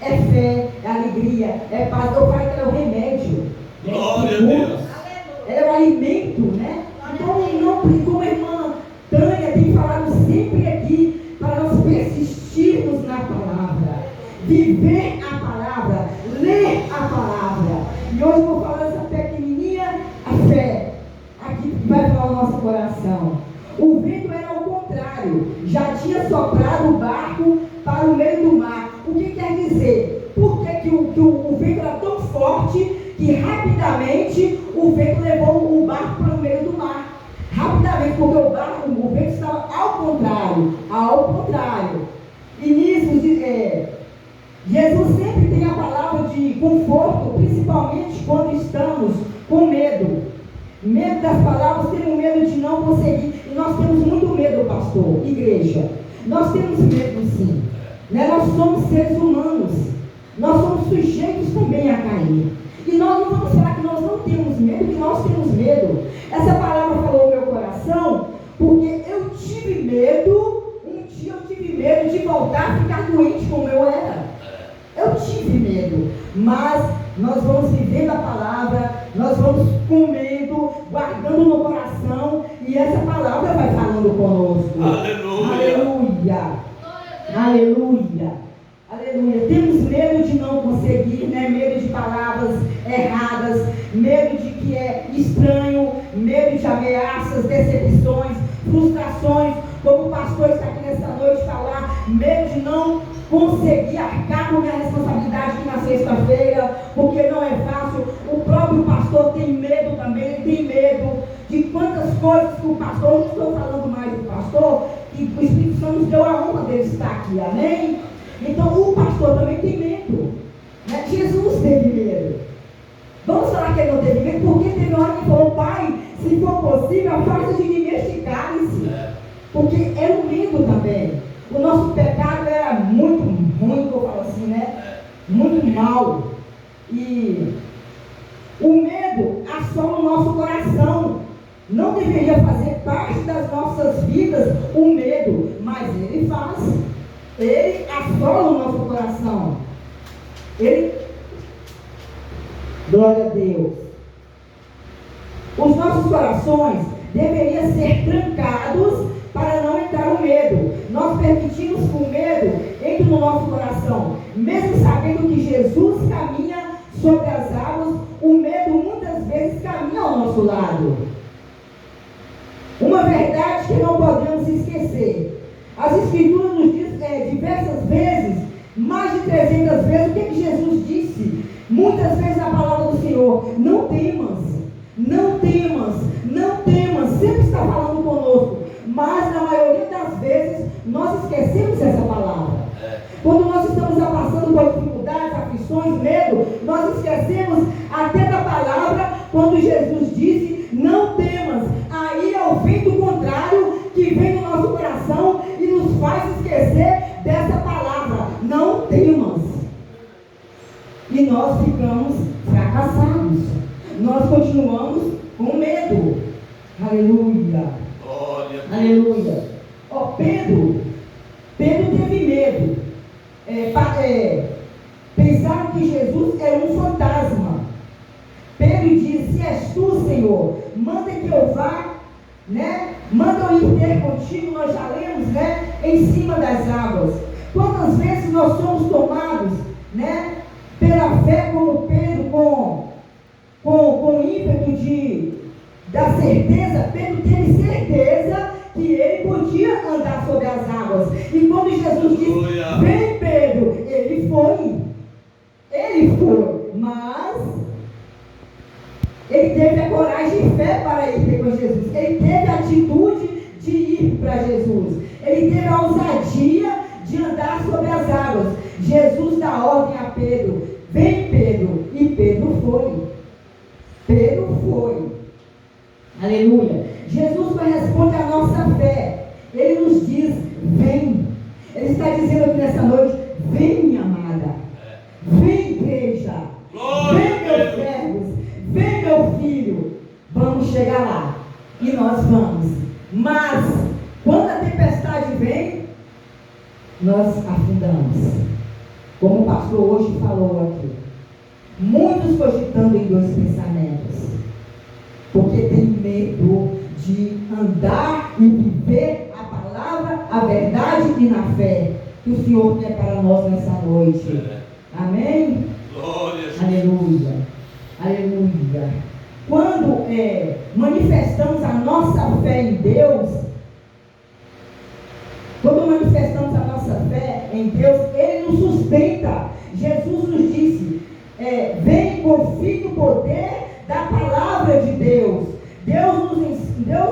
É fé, é alegria, é paz. Eu falo que ela é o remédio. Glória a Deus. Ela é o alimento, né? Então, não, como a irmã Tânia tem falado sempre aqui, para nós persistirmos na palavra, viver a palavra, ler a palavra. E hoje eu vou falar dessa pequenininha, a fé, aqui que vai falar o nosso coração. O vento era ao contrário, já tinha soprado o barco para o meio do mar. O que quer dizer? Por que o vento era tão forte que rapidamente o vento levou o barco para o meio do mar? Rapidamente, porque o vento estava ao contrário. E nisso, Jesus sempre tem a palavra de conforto, principalmente quando estamos com medo. Medo das palavras, temos medo de não conseguir. E nós temos muito medo, pastor, igreja. Nós temos medo sim. Né? Nós somos seres humanos. Nós somos sujeitos também a cair. E nós não vamos falar que nós não temos medo, que nós temos medo. Essa palavra falou no meu coração, porque eu tive medo, um dia eu tive medo de voltar a ficar doente como eu era. Eu tive medo, mas nós vamos vivendo a palavra, nós vamos comendo, guardando no coração, e essa palavra vai falando conosco. Aleluia. Aleluia. Aleluia. Temos medo de não conseguir, né? Medo de palavras erradas, medo de que é estranho, medo de ameaças, decepções, frustrações, como o pastor está aqui nessa noite falar, medo de não conseguir arcar com minha responsabilidade aqui na sexta-feira, porque não é fácil. O próprio pastor tem medo também, ele tem medo de quantas coisas que o pastor, não estou falando mais do pastor, que o Espírito Santo nos deu a honra dele estar aqui, amém? Então o pastor também tem medo, né? Jesus teve medo. Vamos falar que ele não teve medo, porque teve uma hora que falou: Pai, se for possível, afasta de mim este cálice. Porque é o medo também. O nosso pecado era muito ruim, que eu falo assim, né? Muito mal. E o medo assola o nosso coração. Não deveria fazer parte das nossas vidas o medo, mas ele faz. Ele assola o nosso coração. Glória a Deus. Os nossos corações deveriam ser trancados para não entrar o medo. Nós permitimos que o medo entre no nosso coração. Mesmo sabendo que Jesus caminha sobre as águas, o medo muitas vezes caminha ao nosso lado. Uma verdade que não podemos esquecer. As Escrituras nos dizem diversas vezes Mais de 300 vezes, o que Jesus disse? Muitas vezes na palavra do Senhor: não temas, não temas, não temas. Sempre está falando conosco, mas na maioria das vezes nós esquecemos essa palavra. Quando nós estamos passando por dificuldades, aflições, medo, nós esquecemos até da palavra, quando Jesus disse: não temas. Aí é o vento contrário que vem no nosso coração e nos faz esquecer dessa palavra: não temas. E nós ficamos fracassados, nós continuamos com medo. Aleluia, aleluia. Pedro teve medo. Pensaram que Jesus era um fantasma. Pedro disse: se és tu, Senhor, manda que eu vá, né? Manda eu ir ter contigo. Nós já lemos, né? Em cima das águas. Quantas vezes nós somos tomados, né? Pela fé, como Pedro, com ímpeto da certeza. Pedro teve certeza que ele podia andar sobre as águas. E quando Jesus disse: vem, Pedro, ele foi. Mas ele teve a coragem e fé para ir ter com Jesus. Ele teve a atitude de ir para Jesus. Ele teve a ousadia de andar sobre as águas. Jesus dá ordem a Pedro: vem, Pedro. E Pedro foi. Pedro foi. Aleluia. Jesus corresponde à nossa fé. Ele nos diz: vem. Ele está dizendo aqui nessa noite: vem, minha amada. Vem, igreja. Vem, meus servos. Vem, meu filho. Vamos chegar lá. E nós vamos. Mas, quando a tempestade vem, nós afundamos. Como o pastor hoje falou aqui. Muitos cogitando em dois pensamentos. Porque tem medo de andar e viver a palavra, a verdade e na fé que o Senhor quer para nós nessa noite. Amém? Glória a Deus. Aleluia. Aleluia. Quando manifestamos a nossa fé em Deus, Ele nos sustenta. Jesus nos disse: vem, confie no poder da palavra de Deus. Deus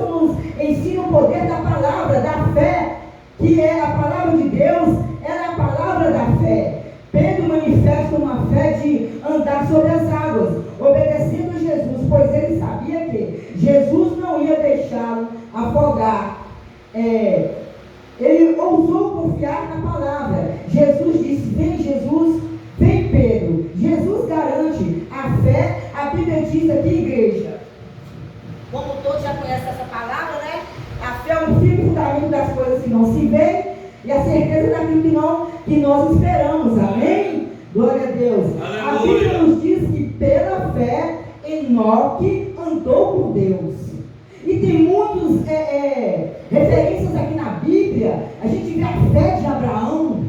nos ensina o poder da palavra, da fé, que é a palavra de Deus, ela é a palavra da fé. Pedro manifesta uma fé de andar sobre as águas, obedecendo a Jesus, pois ele sabia que Jesus não ia deixá-lo afogar. Ele ousou confiar na palavra. Jesus disse: vem, Jesus, vem, Pedro. Jesus garante a fé. A Bíblia diz aqui, igreja, como todos já conhecem essa palavra, né? A fé é o firme fundamento das coisas que não se veem e a certeza daquilo que nós esperamos. Amém? Glória a Deus. Aleluia. A Bíblia nos diz que pela fé Enoque andou com Deus. E tem muitas referências aqui na Bíblia. A gente vê a fé de Abraão,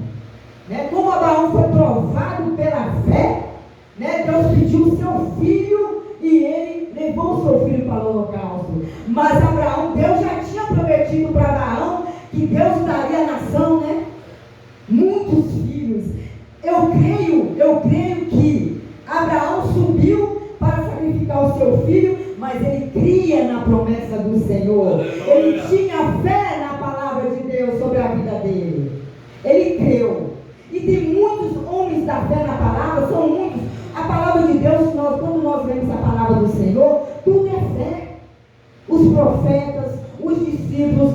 né? Como Abraão foi provado pela fé, né? Deus pediu o seu filho e ele levou o seu filho para o holocausto. Mas Abraão, Deus já tinha prometido para Abraão que Deus daria a nação, né? Muitos filhos. Eu creio que Abraão subiu para sacrificar o seu filho, mas ele cria na promessa do Senhor. Ele tinha fé na palavra de Deus sobre a vida dele. Ele creu. E tem muitos homens da fé na palavra, são muitos. A palavra de Deus, quando nós vemos a palavra do Senhor, tudo é fé. Os profetas, os discípulos,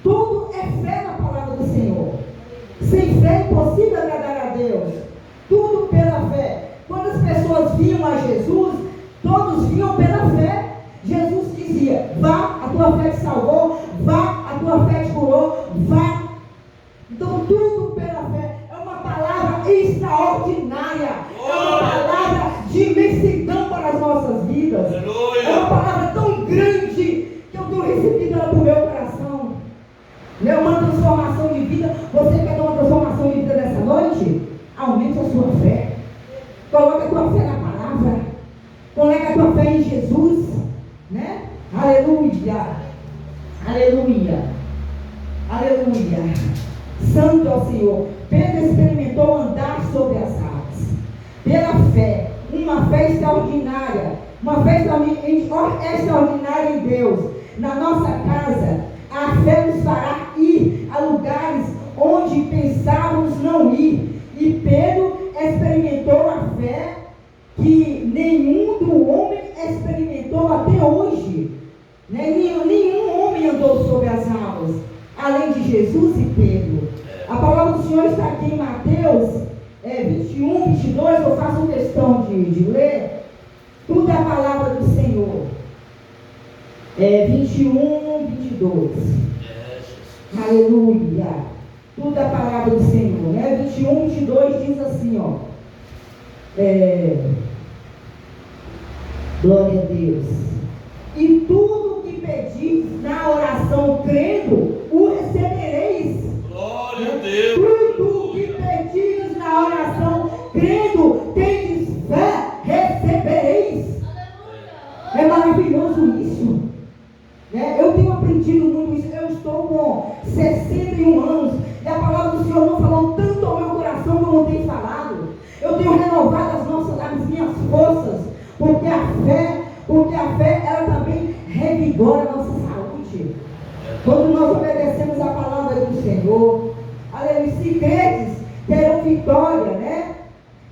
tudo é fé na palavra do Senhor. Sem fé é impossível agradar a Deus. Tudo pela fé. Quando as pessoas viam a Jesus, todos viam pela fé. Jesus dizia: vá, a tua fé te salvou, vá, a tua fé te curou, vá. Então tudo pela fé. É uma palavra extraordinária. É uma palavra de imensidão para as nossas vidas. É uma palavra tão grande que eu tenho recebido ela para o meu coração. É uma transformação de vida. Você quer ter uma transformação de vida nessa noite? Aumente a sua fé. Coloque a tua fé na palavra. Coloque a tua fé em Jesus, né? Aleluia. Santo ao Senhor. Pedro experimentou andar sobre as águas. Pela fé, uma fé extraordinária, uma fé extraordinária em Deus. Na nossa casa, a fé nos fará ir a lugares onde pensávamos não ir. E Pedro experimentou a fé que nenhum do homem experimentou até hoje. Nenhum homem andou sobre as águas, além de Jesus e Pedro. A palavra do Senhor está aqui em Mateus 21, 22. Eu faço questão de ler. Tudo é a palavra do Senhor. 21, 22. Aleluia. Tudo é a palavra do Senhor. 21, 22 diz assim, ó. Glória a Deus. E tudo o que pedis na oração crendo, o recebereis. Glória a Deus. Tudo o que pedis na oração crendo, tendes fé, recebereis. É maravilhoso isso. Eu tenho aprendido muito isso. Eu estou com 61 anos e a palavra do Senhor não falou tanto ao meu coração como tem falado. Eu tenho renovado as minhas forças, porque a fé ela também revigora a nossa saúde. Quando nós obedecemos a palavra do Senhor, aleluia, se credes, terão vitória, né?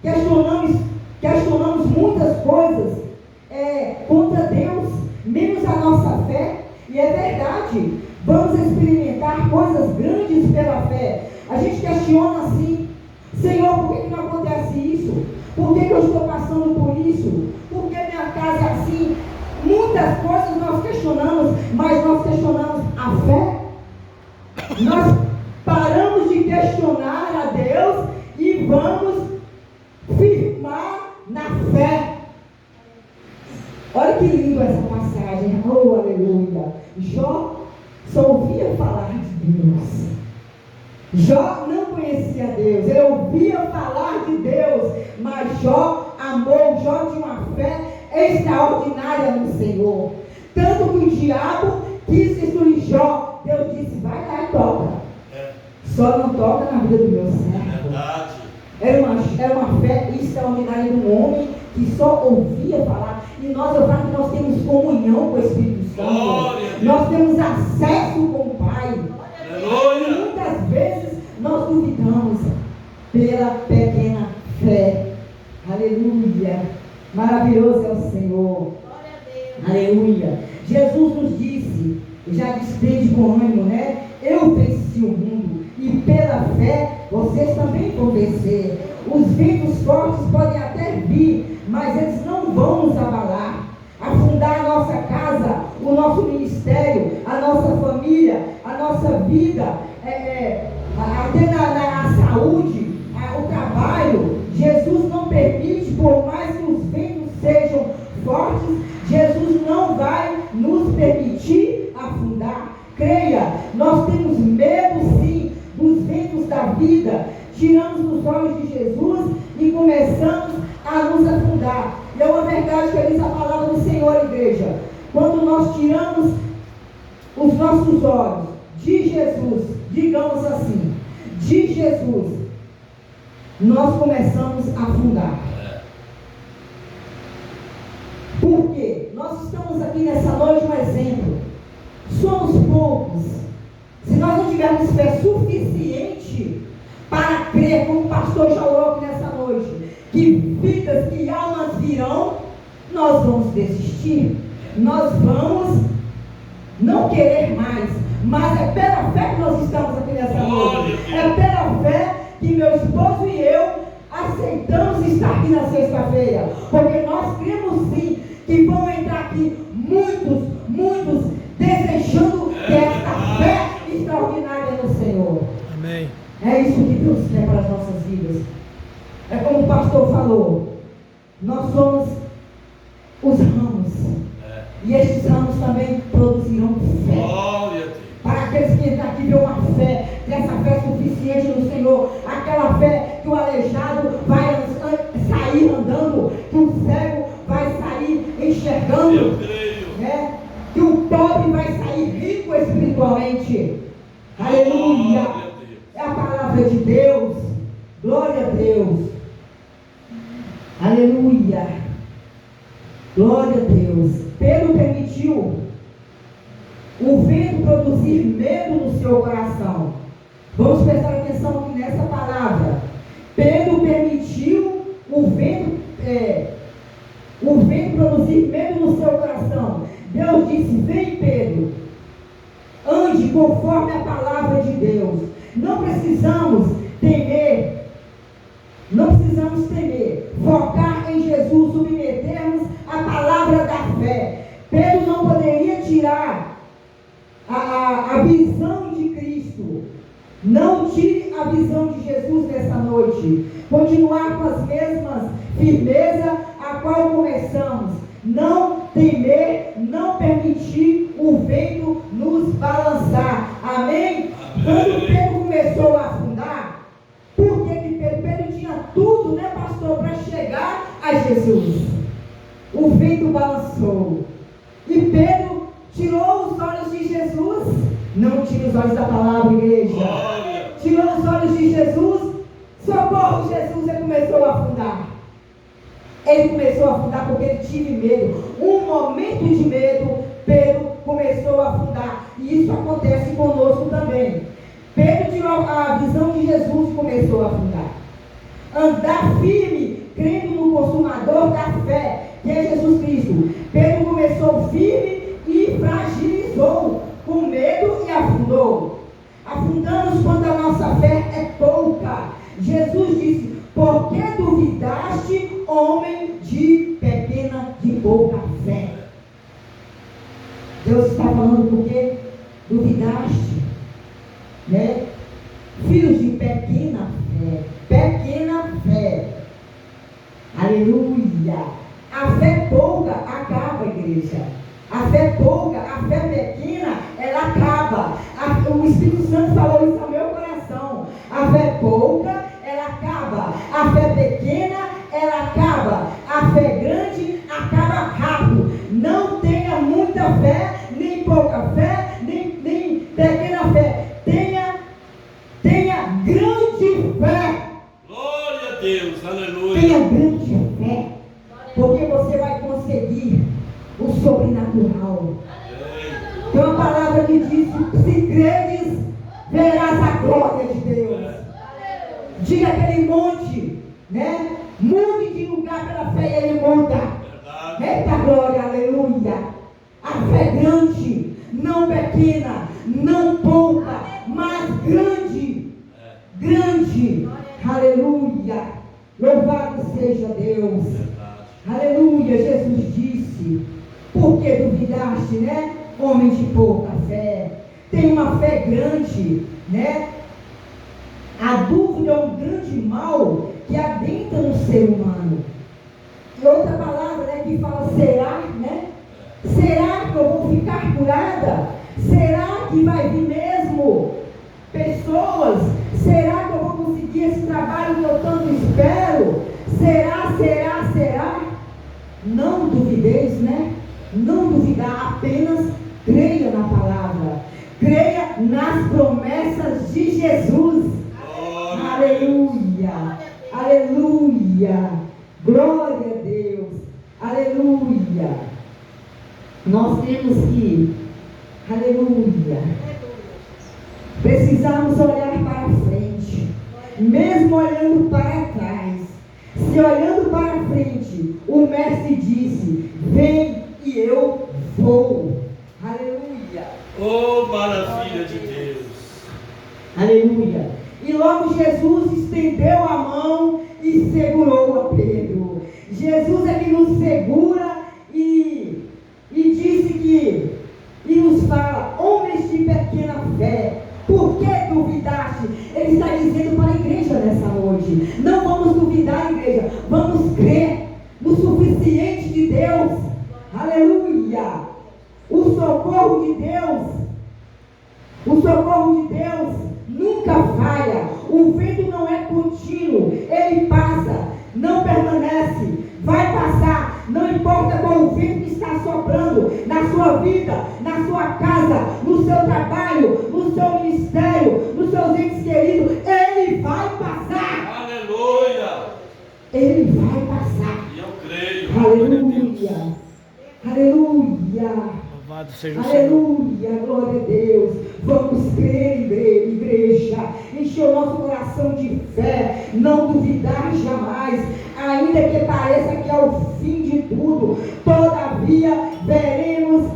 Questionamos muitas coisas contra Deus, menos a nossa fé. E é verdade, vamos experimentar coisas grandes pela fé. A gente questiona assim: Senhor, por que não acontece isso? Por que eu estou passando por isso? Por que minha casa é assim? Muitas coisas nós questionamos, mas nós questionamos a fé. Nós paramos de questionar a Deus e vamos firmar na fé. Olha que lindo essa passagem. Oh, aleluia. Jó só ouvia falar de Deus. Jó não conhecia Deus, ele ouvia falar de Deus, mas Jó amou. Jó tinha uma fé extraordinária no Senhor. Tanto que o diabo quis destruir Jó. Deus disse: vai lá e toca. Só não toca na vida do meu servo. Era uma fé extraordinária de um homem que só ouvia falar. E nós, eu falo que nós temos comunhão com o Espírito Santo. Nós temos acesso com o Pai. E muitas vezes nós duvidamos pela pequena fé. Aleluia. Maravilhoso é o Senhor. Aleluia. Jesus nos disse, já despede com ânimo, né? Eu venci o mundo. E pela fé vocês também vão vencer. Os ventos fortes podem até vir, mas eles não vão nos abalar. Afundar a nossa casa, o nosso ministério, a nossa família, a nossa vida, até na saúde, o trabalho. Jesus não permite, por mais que os ventos sejam fortes, Jesus não vai nos permitir afundar. Creia, nós temos medo sim dos ventos da vida, tiramos os olhos de Jesus e começamos a nos afundar. E é uma verdade que diz a palavra do Senhor, igreja. Quando nós tiramos os nossos olhos de Jesus, digamos assim, de Jesus, nós começamos a afundar. Por quê? Nós estamos aqui nessa noite um exemplo. Somos poucos. Se nós não tivermos fé suficiente para crer, como o pastor já orou aqui nessa noite, que vidas, que almas virão, nós vamos desistir. Nós vamos não querer mais. Mas é pela fé que nós estamos aqui nessa noite. É pela fé que meu esposo e eu aceitamos estar aqui na sexta-feira. Porque nós cremos sim que vão entrar aqui muitos desejando ter esta fé extraordinária no Senhor. Amém. É isso que Deus quer para as nossas vidas. É como o pastor falou, nós somos os ramos. E estes ramos também produzirão fé. Glória a Deus. Para aqueles que entram aqui ver uma fé, ter essa fé suficiente no Senhor, aquela fé que o aleijado vai sair andando, que o cego vai sair enxergando. Eu creio. Né? Que o pobre vai sair rico espiritualmente. Aleluia. Glória a Deus. É a palavra palavra de Deus. Glória a Deus. Aleluia. Glória a Deus. Pedro permitiu o vento produzir medo no seu coração. Vamos prestar atenção aqui nessa palavra. Pedro permitiu o vento produzir medo no seu coração. Deus disse: vem, Pedro, ande conforme a palavra de Deus. Não precisamos temer. Focar em Jesus, submetermos a palavra da fé. Pedro não poderia tirar a visão de Cristo. Não tire a visão de Jesus nessa noite. Continuar com as mesmas firmeza a qual começamos. Não temer, não permitir o vento nos balançar. Amém? Quando Pedro começou a afundar, por que Pedro tinha tudo, né, pastor, para chegar a Jesus? O vento balançou. E Pedro tirou os olhos de Jesus. Não tire os olhos da palavra, igreja. Tirou os olhos de Jesus. Socorro, Jesus. Ele começou a afundar. Ele começou a afundar porque ele tinha medo. Um momento de medo, Pedro começou a afundar. E isso acontece conosco também. Pedro tirou a visão de Jesus e começou a afundar. Andar firme, crendo no consumador da fé, que é Jesus Cristo. Pedro começou firme e fragilizou, com medo, e afundou. Afundamos quando a nossa fé é pouca. Jesus disse: por que duvidaste, homem de pequena, de pouca fé? Deus está falando porque duvidaste, né? Filhos de pequena fé. Pequena fé. Aleluia. A fé pouca acaba, igreja. A fé pouca, a fé pequena, ela acaba. O Espírito Santo falou isso ao meu coração. A fé pouca, ela acaba. A fé pequena, ela acaba. A fé grande acaba rápido. Não tenha muita fé, nem pouca fé, nem pequena fé. Tenha grande fé. Glória a Deus, aleluia. Tenha grande fé, porque você vai conseguir o sobrenatural. Tem uma palavra que diz: se credes, verás a glória de Deus. Diga aquele monte, né? Mude de lugar pela fé e ele muda. Eita glória, aleluia. A fé grande, não pequena, não pouca, mas grande. Grande. Aleluia. Louvado seja Deus. Aleluia. Jesus disse: por que duvidaste, né? Homem de pouca fé. Tem uma fé grande, né? A dúvida é um grande mal que adentra no ser humano. E outra palavra, né, que fala: será, né? Será que eu vou ficar curada? Será que vai vir mesmo pessoas? Será que eu vou conseguir esse trabalho que eu tanto espero? Será? Não duvideis, né? Não duvidar, apenas creia na palavra. Creia nas promessas de Jesus. Aleluia. Aleluia. Glória a Deus. Aleluia. Nós temos que, aleluia, precisamos olhar para frente, mesmo olhando para trás. Se olhando para frente, o mestre disse: vem e eu vou. Aleluia. Oh, maravilha de Deus. Aleluia. E logo Jesus estendeu a mão e segurou a Pedro. Jesus é que nos segura e disse que, e nos fala: homens de pequena fé, por que duvidaste? Ele está dizendo para a igreja nessa noite: não vamos duvidar, igreja, vamos crer no suficiente de Deus. Aleluia. O socorro de Deus nunca falha. O vento não é contínuo, ele passa, não permanece, vai passar. Não importa qual o vento que está soprando na sua vida, na sua casa, no seu trabalho, no seu ministério, nos seus entes queridos, ele seja o Senhor. Aleluia, glória a Deus. Vamos crer, igreja. Encher o nosso coração de fé. Não duvidar jamais. Ainda que pareça que é o fim de tudo, todavia veremos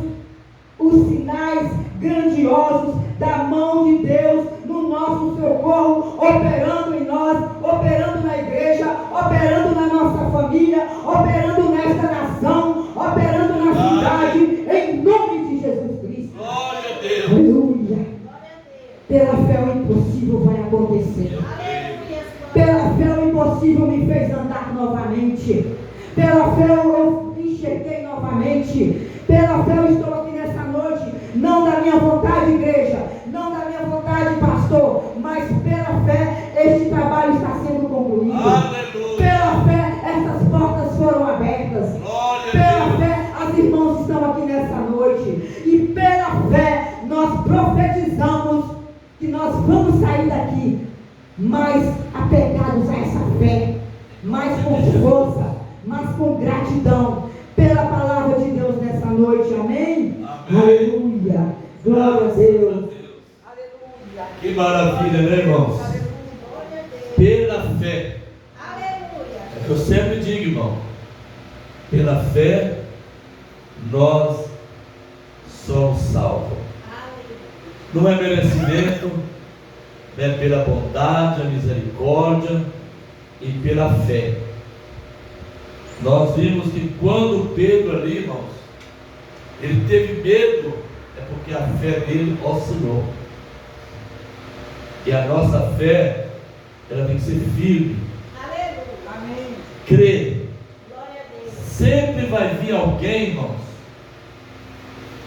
os sinais grandiosos da mão de Deus no nosso socorro, operando em nós, operando na igreja, operando na nossa família, operando nesta nação, operando na cidade, em nome de Jesus Cristo. Glória a Deus. Aleluia. Pela fé o impossível vai acontecer. Pela fé o impossível me fez andar novamente. Pela fé eu enxerguei novamente. Pela fé eu estou aqui nessa noite. Não da minha vontade, igreja. Não da minha vontade, pastor. Mas pela fé este trabalho está sendo concluído. Aleluia. Pela fé essas portas foram abertas. Glória a Pela Deus. fé as irmãs estão aqui nessa noite. E pela fé nós profetizamos que nós vamos sair daqui mais apegados a essa fé, mais com força, mais com gratidão pela palavra de Deus nessa noite, amém? Amém. Aleluia, glória a Deus. Aleluia. Que maravilha, né, irmãos? Pela fé. Aleluia. É que eu sempre digo, irmão, pela fé nós somos salvos. Não é merecimento, é pela bondade, a misericórdia e pela fé. Nós vimos que quando Pedro ali, irmãos, ele teve medo, é porque a fé dele oscilou. E a nossa fé, ela tem que ser firme. Aleluia. Amém. Crer. Glória a Deus. Sempre vai vir alguém, irmãos,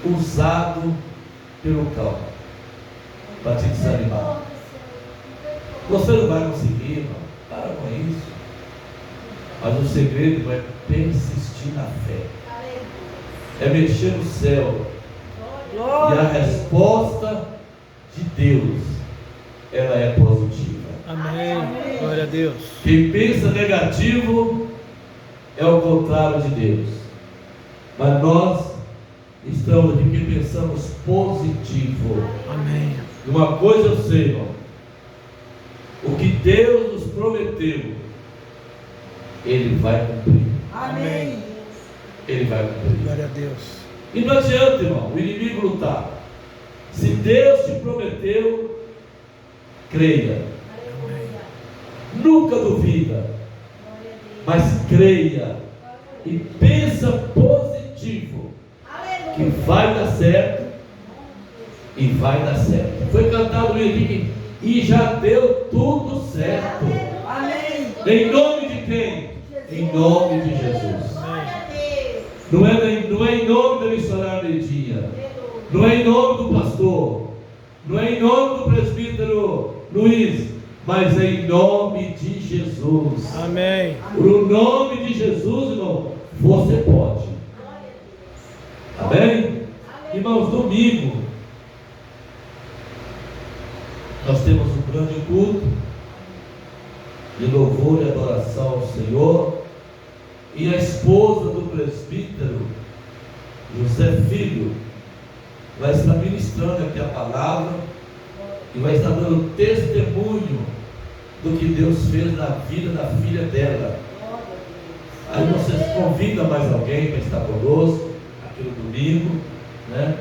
usado pelo cão, para te desanimar. Você não vai conseguir, irmão. Para com isso. Mas o segredo é persistir na fé. É mexer no céu. E a resposta de Deus, ela é positiva. Amém. Glória a Deus. Quem pensa negativo é o contrário de Deus. Mas nós estamos aqui porque pensamos positivo. Amém. E uma coisa eu sei, irmão. O que Deus nos prometeu, Ele vai cumprir. Amém. Ele vai cumprir. Glória a Deus. E não adianta, irmão, o inimigo lutar. Se Deus te prometeu, creia. Nunca duvida, mas creia e pensa positivo, que vai dar certo e vai dar certo. Foi cantado aqui e já deu tudo certo. Amém. Em nome de quem? Em nome de Jesus. Glória a Deus. Não é em nome da missionária Neidinha, não é em nome do pastor, não é em nome do presbítero Luiz, mas é em nome de Jesus. Amém. No nome de Jesus, irmão, você pode. Amém? Irmãos, domingo nós temos um grande culto de louvor e adoração ao Senhor. E a esposa do presbítero José Filho vai estar ministrando aqui a palavra e vai estar dando testemunho do que Deus fez na vida da filha dela. Aí vocês convidam mais alguém para estar conosco aqui no domingo, né?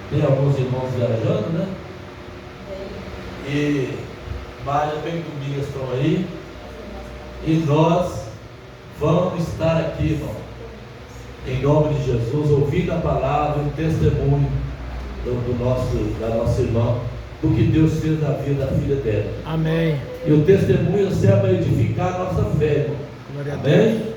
Tem alguns irmãos viajando, né? E Maria bem domingo estão aí. E nós vamos estar aqui, irmão, em nome de Jesus, ouvindo a palavra e o testemunho da nossa irmã, do que Deus fez na vida da filha dela. Amém. E o testemunho serve para edificar a nossa fé, irmão. Glória a Deus. Amém?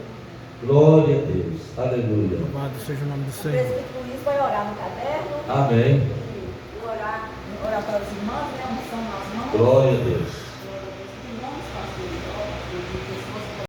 Glória a Deus. Aleluia. Louvado seja o nome do O Senhor. presbítero Luiz vai orar no caderno. Amém. E orar para os irmãos, né? Unção nas mãos. Glória a Deus.